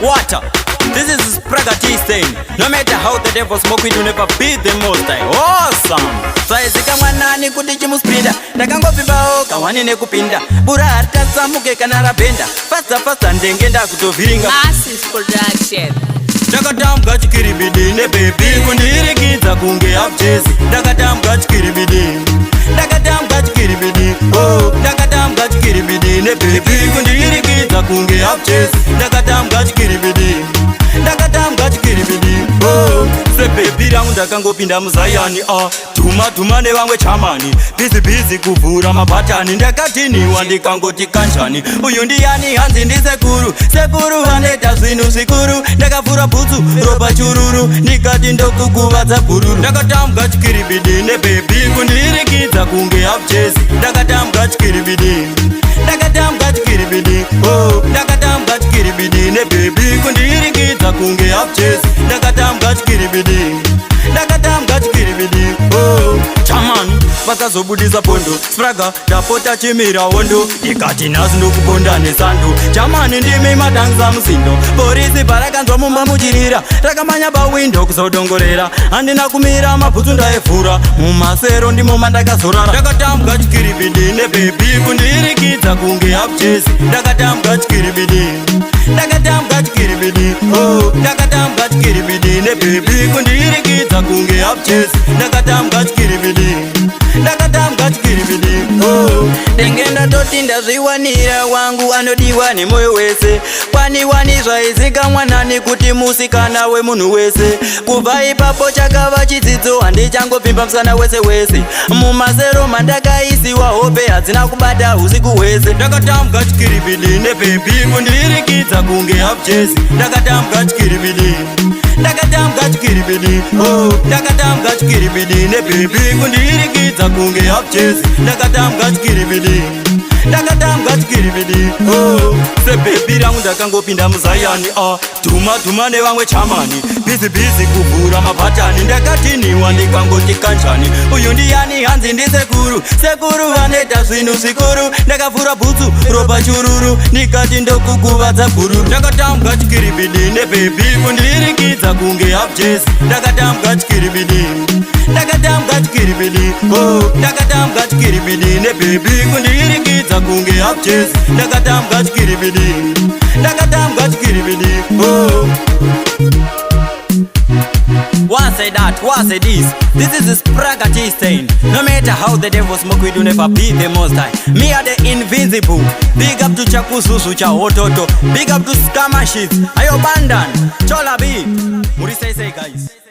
Water. This is Praga tea stain. No matter how the devil smoke, we do never beat the most high. Awesome. Saizika mwanani kuti chimuspinda. Ndakangopimbawo kawani nekupinda. Bura haritasamuke kana rapenda. Fasta ndenge ndakutoviringa. Massive production. Ndakatambuka chikiribidi nebaby kundirikidza kunge half Jesse. Ndakatambuka chikiribidi. Ndakatambuka chikiribidi. Oh, ndakatambuka chikiribidi nebaby kundirikidza kunge half Jesse. Ndakatambuka chikiribidi. Ndakatambuka chikiribidi. Oh, sebaby rangu ndakangopinda muzayani. Tuma nevamwe chamani. Busy kuvhura mabhatani. Ndakatiniwa ndikangoti kanjani. Uyu ndiyani hanzi ndisekuru. Sekuru vanoita zvinhu zvikuru. Ndakavhura bhutsu ropa chururu. Ndikati ndokukuvadza gururu. Ndakatambuka chikiribidi nebaby kundirikidza kunge half Jesse. Ndakatambuka chikiribidi. Ndakatambuka chikiribidi. Oh, ndakatambuka chikiribidi nebaby kundirikidza kunge half Jesse. Ndakatambuka chikiribidi. Ndakatambuka chikiribidi. Oh, chamani vakazobudisa pondo. Spraga ndapota chimira hondo. Ndikati nhasi ndokubonda nesando. Chamani ndimi madhanza musindo. Borisi parakanzwa mumba muchirira. Rakamanya pawindo kuzodongorera. Handina kumira mabhutsu ndaevhura. Mumasero ndimo mandakazorara. Ndakatambuka chikiribidi nebaby kundirikidza kunge half Jesse. Ndakatambuka chikiribidi. Ndakatambuka chikiribidi. Oh, ndakatambuka chikiribidi nebaby kundirikidza kunge half Jesse. Ndakatambuka chikiribidi. Ndakatambuka chikiribidi. Oh, ndengenda toti ndazviwanira wangu anodiwa nemoyo wese. Kwaniwani zvaizika mwanani kuti musikana wemunhu wese. Kubva ipapo chakava chidzidzo handichangopfimba musana wese. Mumasero mandakaisiwa hope hadzina kubata usiku hwese. Ndakatambuka chikiribidi nebaby kundirikidza kunge half Jesse. Ndakatambuka chikiribidi. Ndakatambuka chikiribidi. Oh, ndakatambuka chikiribidi nebaby kundirikidza kunge half Jesse. Ndakatambuka chikiribidi. Ndakatambuka chikiribidi. Oh, sebaby rangu ndakangopinda muzayani. Tuma nevamwe chamani. Busy kuvhura mabhatani. Ndakatiniwa ndikangoti kanjani. Uyu ndiyani hanzi ndisekuru. Sekuru vanoita zvinhu zvikuru. Ndakavhura bhutsu ropa chururu. Ndikati ndokukuvadza gururu. Ndakatambuka chikiribidi nebaby kundirikidza kunge half Jesse. Ndakatambuka chikiribidi. Ndakatambuka chikiribidi. Oh, ndakatambuka chikiribidi nebaby kundirikidza kunge half Jesse. Ndakatambuka chikiribidi. Ndakatambuka chikiribidi. Oh, once I that, once I this is Praga tea stain. No matter how the devil smoke, we do never beat the most high. Me are the invincible. Big up to Chakususu cha Ototo. Big up to Scammer Shit. Ayo Bandan. Chola B. Murisei guys.